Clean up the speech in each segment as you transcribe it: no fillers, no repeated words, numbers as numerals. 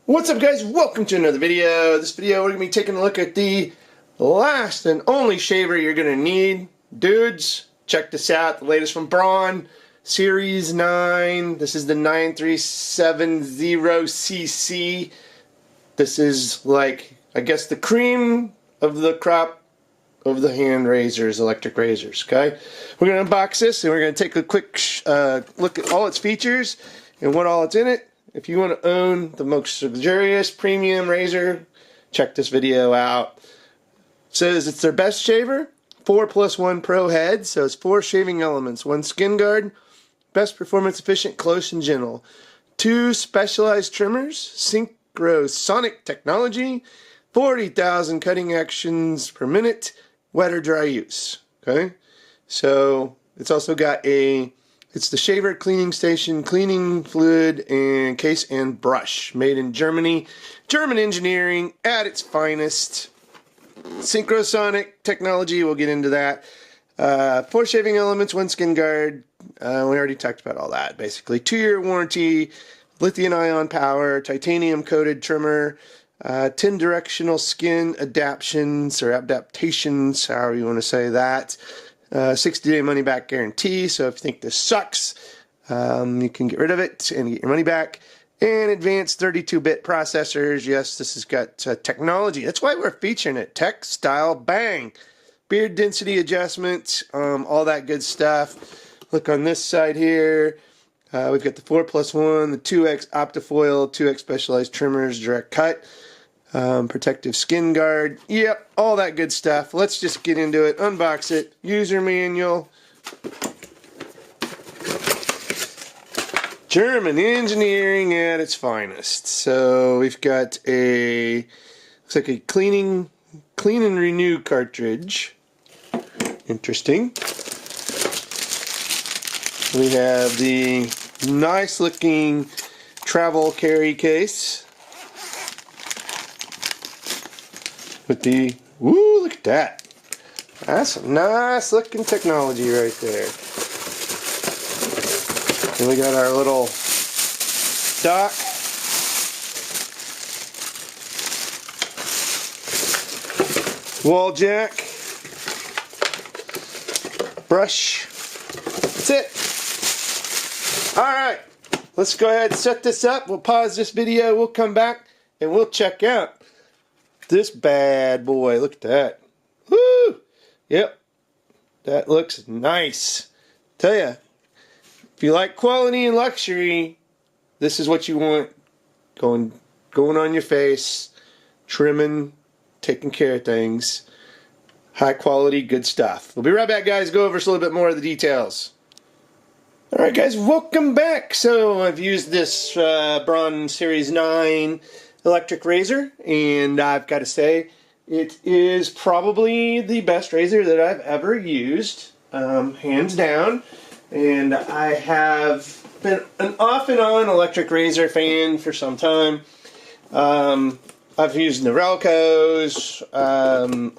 What's up, guys? Welcome to another video. This video we're going to be taking a look at the last and only shaver you're going to need. Dudes, check this out. The latest from Braun Series 9. This is the 9370cc. This is like, I guess, the cream of the crop of the hand razors, electric razors, okay? We're going to unbox this and we're going to take a quick look at all its features and what all it's in it. If you want to own the most luxurious premium razor, check this video out. It says it's their best shaver, 4+1 Pro head, so it's 4 shaving elements, 1 skin guard, best performance efficient, close and gentle, 2 specialized trimmers, synchrosonic technology, 40,000 cutting actions per minute, wet or dry use. Okay, so it's also got it's the shaver cleaning station, cleaning fluid and case and brush, made in Germany. German engineering at its finest. Synchrosonic technology, we'll get into that. 4 shaving elements, 1 skin guard. We already talked about all that, basically. 2-year warranty, lithium-ion power, titanium-coated trimmer, 10 directional skin adaptations or adaptations, however you want to say that. 60-day money-back guarantee, so if you think this sucks, you can get rid of it and get your money back. And advanced 32-bit processors. Yes, this has got technology. That's why we're featuring it. Tech, style, bang. Beard density adjustment, all that good stuff. Look on this side here. We've got the 4+1, the 2X Optifoil, 2X specialized trimmers, direct cut. Protective skin guard, yep, all that good stuff. Let's just get into it, unbox it. User manual. German engineering at its finest. So we've got looks like a clean and renew cartridge. Interesting. We have the nice looking travel carry case. With the, woo, look at that. That's some nice looking technology right there. And we got our little dock. Wall jack. Brush. That's it. Alright. Let's go ahead and set this up. We'll pause this video. We'll come back and we'll check out this bad boy. Look at that. Woo! Yep. That looks nice. Tell ya, if you like quality and luxury, this is what you want. Going on your face, trimming, taking care of things. High quality, good stuff. We'll be right back, guys. Go over a little bit more of the details. Alright, guys, welcome back. So I've used this Braun Series 9 electric razor, and I've got to say it is probably the best razor that I've ever used, hands down. And I have been an off and on electric razor fan for some time. I've used Norelco's, and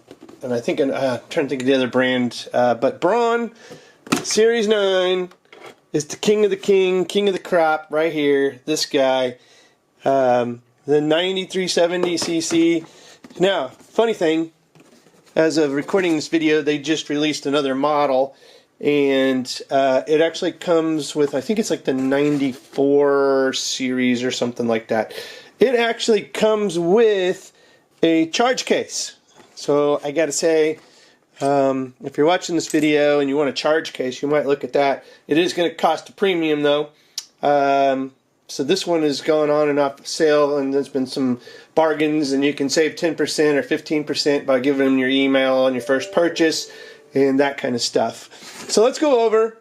I think I'm trying to think of the other brand, but Braun Series 9 is the king of the king of the crop right here. This guy. The 9370cc. Now, funny thing, as of recording this video, they just released another model, and it actually comes with, I think it's like the 94 series or something like that. It actually comes with a charge case. So I gotta say, if you're watching this video and you want a charge case, you might look at that. It is going to cost a premium though. So this one is going on and off sale, and there's been some bargains, and you can save 10% or 15% by giving them your email on your first purchase and that kind of stuff. So let's go over.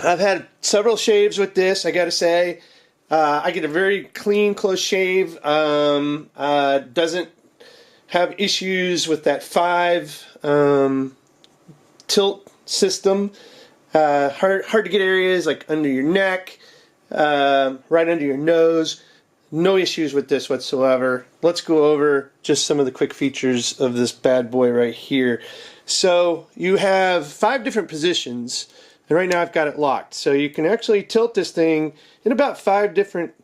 I've had several shaves with this, I gotta say. I get a very clean, close shave. Doesn't have issues with that 5 tilt system. Hard to get areas like under your neck, right under your nose. No issues with this whatsoever. Let's go over just some of the quick features of this bad boy right here. So you have 5 different positions and right now I've got it locked. So you can actually tilt this thing in about 5 different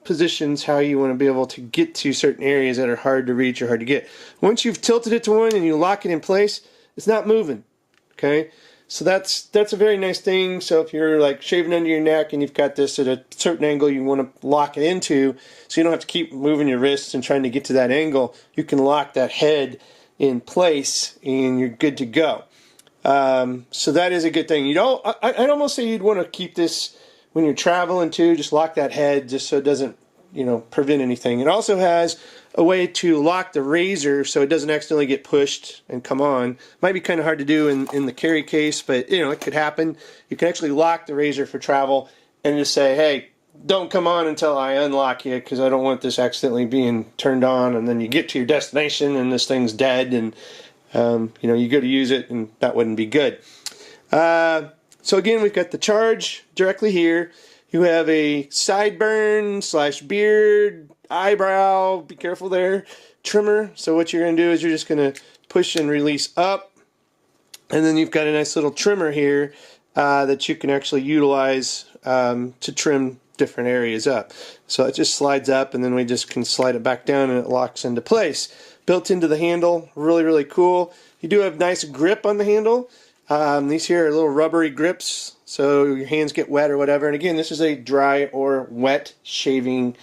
positions how you want to be able to get to certain areas that are hard to reach or hard to get. Once you've tilted it to one and you lock it in place, it's not moving. Okay, so that's a very nice thing. So if you're like shaving under your neck and you've got this at a certain angle you want to lock it into, so you don't have to keep moving your wrists and trying to get to that angle, you can lock that head in place and you're good to go. So that is a good thing. You don't. I'd almost say you'd want to keep this when you're traveling too. Just lock that head just so it doesn't, prevent anything. It also has a way to lock the razor so it doesn't accidentally get pushed and come on. Might be kind of hard to do in the carry case, but it could happen. You can actually lock the razor for travel and just say, hey, don't come on until I unlock you, because I don't want this accidentally being turned on, and then you get to your destination and this thing's dead, and you go to use it and that wouldn't be good. So again, we've got the charge directly here. You have a sideburn / beard, eyebrow, be careful there, trimmer. So what you're going to do is you're just going to push and release up. And then you've got a nice little trimmer here that you can actually utilize to trim different areas up. So it just slides up, and then we just can slide it back down and it locks into place. Built into the handle, really, really cool. You do have nice grip on the handle. These here are little rubbery grips, so your hands get wet or whatever. And again, this is a dry or wet shaving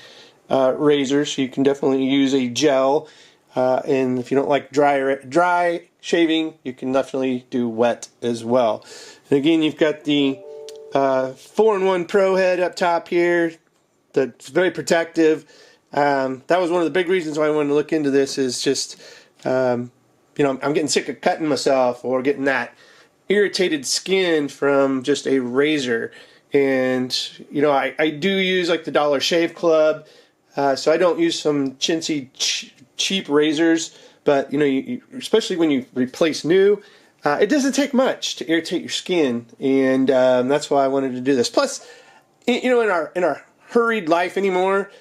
razor, so you can definitely use a gel. And if you don't like dry shaving, you can definitely do wet as well. And again, you've got the 4-in-1 Pro head up top here. That's very protective. That was one of the big reasons why I wanted to look into this, is just, I'm getting sick of cutting myself or getting that irritated skin from just a razor. And, I do use like the Dollar Shave Club, so I don't use some chintzy cheap razors, but, especially when you replace new, it doesn't take much to irritate your skin, and that's why I wanted to do this. Plus, in our hurried life anymore,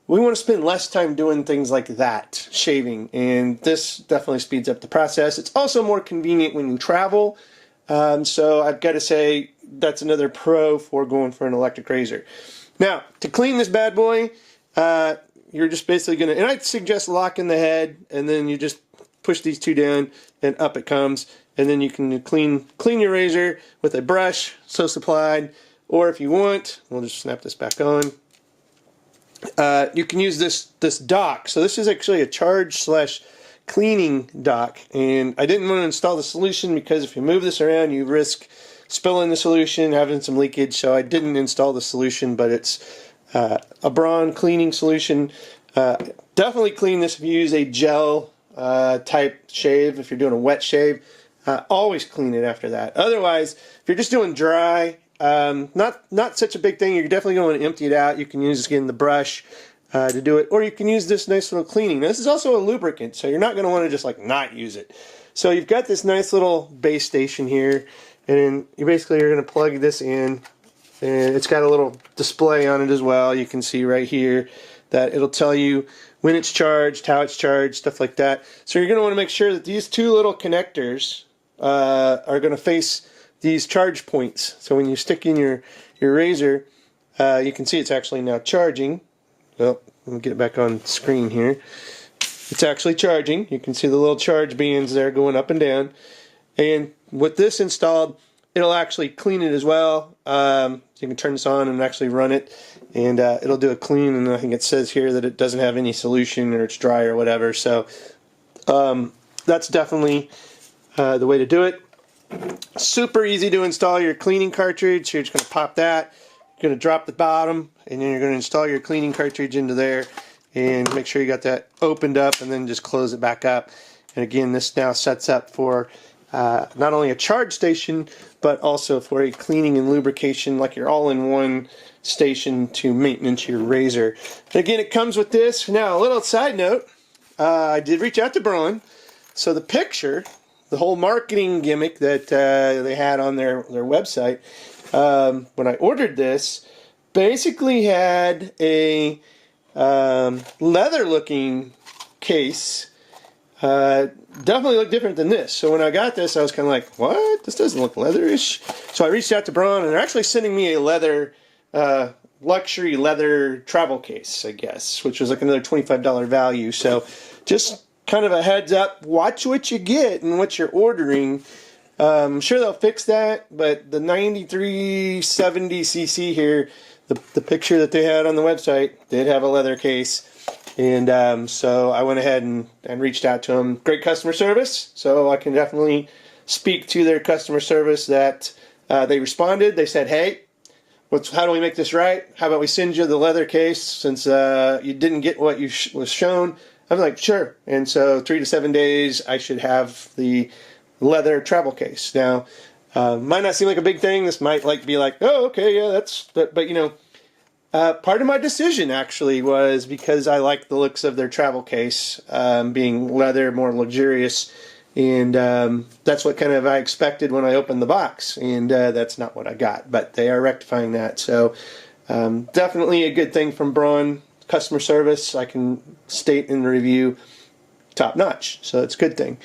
we want to spend less time doing things like that, shaving, and this definitely speeds up the process. It's also more convenient when you travel, so I've got to say that's another pro for going for an electric razor. Now, to clean this bad boy, you're just basically going to, and I'd suggest locking the head, and then you just push these two down, and up it comes, and then you can clean your razor with a brush, so supplied, or if you want, we'll just snap this back on. You can use this dock. So this is actually a charge / cleaning dock, and I didn't want to install the solution because if you move this around, you risk spilling the solution, having some leakage. So I didn't install the solution, but it's a Braun cleaning solution. Definitely clean this if you use a gel type shave. If you're doing a wet shave, always clean it after that. Otherwise, if you're just doing dry, not such a big thing. You're definitely going to want to empty it out. You can use again the brush to do it, or you can use this nice little cleaning. Now, this is also a lubricant, so you're not going to want to just like not use it. So you've got this nice little base station here, and then you basically are going to plug this in, and it's got a little display on it as well. You can see right here that it'll tell you when it's charged, how it's charged, stuff like that. So you're going to want to make sure that these two little connectors are going to face these charge points. So when you stick in your razor, you can see it's actually now charging. Well, let me get it back on screen here. It's actually charging. You can see the little charge bands there going up and down. And with this installed, it'll actually clean it as well. So you can turn this on and actually run it, and it'll do a clean. And I think it says here that it doesn't have any solution, or it's dry or whatever. So that's definitely the way to do it. Super easy to install your cleaning cartridge. You're just going to pop that. You're going to drop the bottom, and then you're going to install your cleaning cartridge into there, and make sure you got that opened up, and then just close it back up. And again, this now sets up for not only a charge station, but also for a cleaning and lubrication, like your all-in-one station to maintenance your razor. And again, it comes with this. Now, a little side note, I did reach out to Braun. So the picture, the whole marketing gimmick that they had on their website, when I ordered this, basically had a leather-looking case definitely looked different than this. So when I got this, I was kind of like, what? This doesn't look leatherish. So I reached out to Braun, and they're actually sending me a leather, luxury leather travel case, I guess, which was like another $25 value. So just kind of a heads up, watch what you get and what you're ordering. I'm sure they'll fix that, but the 9370cc here, the picture that they had on the website did have a leather case. And so I went ahead and reached out to them. Great customer service, so I can definitely speak to their customer service that they responded. They said, hey, how do we make this right? How about we send you the leather case since you didn't get what you was shown? I was like, sure. And so 3 to 7 days, I should have the leather travel case. Now, might not seem like a big thing. This might be like, oh, okay, yeah, but you know, part of my decision actually was because I like the looks of their travel case, being leather, more luxurious, and that's what kind of I expected when I opened the box, and that's not what I got, but they are rectifying that. So definitely a good thing from Braun. Customer service, I can state in the review, top notch, so it's a good thing.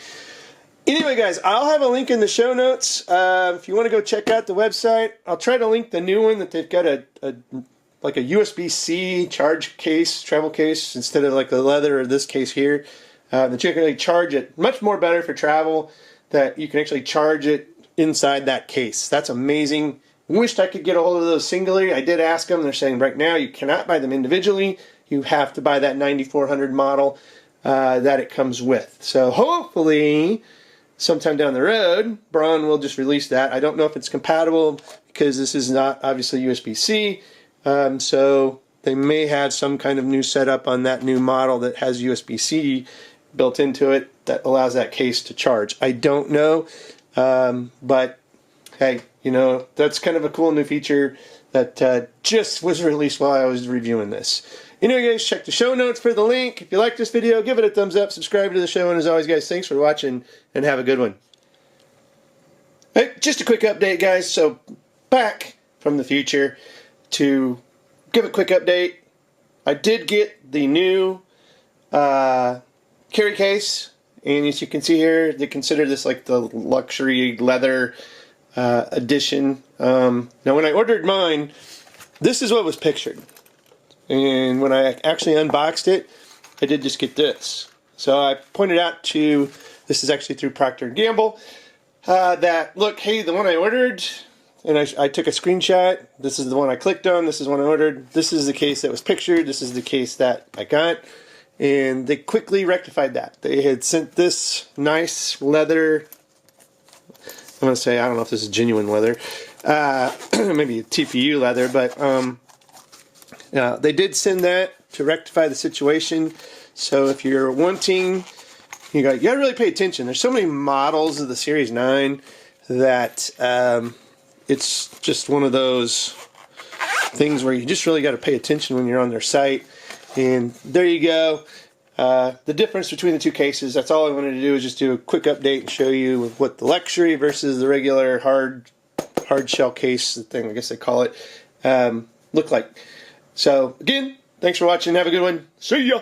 Anyway, guys, I'll have a link in the show notes if you want to go check out the website. I'll try to link the new one that they've got like a USB-C charge case, travel case, instead of like the leather or this case here. That you can actually charge it. Much more better for travel, that you can actually charge it inside that case. That's amazing. Wished I could get a hold of those singly. I did ask them. They're saying right now you cannot buy them individually. You have to buy that 9400 model that it comes with. So hopefully sometime down the road, Braun will just release that. I don't know if it's compatible because this is not obviously USB-C. So they may have some kind of new setup on that new model that has USB-C built into it that allows that case to charge. I don't know, but hey, you know, that's kind of a cool new feature that just was released while I was reviewing this. Anyway, guys, check the show notes for the link. If you like this video, give it a thumbs up, subscribe to the show, and as always, guys, thanks for watching, and have a good one. Hey, just a quick update, guys. So, back from the future to give a quick update. I did get the new carry case, and as you can see here, they consider this like the luxury leather edition. Now, when I ordered mine, this is what was pictured. And when I actually unboxed it, I did just get this. So I pointed out to, this is actually through Procter & Gamble, that, look, hey, the one I ordered, and I took a screenshot. This is the one I clicked on. This is the one I ordered. This is the case that was pictured. This is the case that I got. And they quickly rectified that. They had sent this nice leather, I'm going to say, I don't know if this is genuine leather, maybe TPU leather, but they did send that to rectify the situation. So if you're wanting, you got to really pay attention. There's so many models of the Series 9 that it's just one of those things where you just really got to pay attention when you're on their site. And there you go. The difference between the two cases, that's all I wanted to do, is just do a quick update and show you what the luxury versus the regular hard shell case thing, I guess they call it, look like. So, again, thanks for watching. Have a good one. See ya!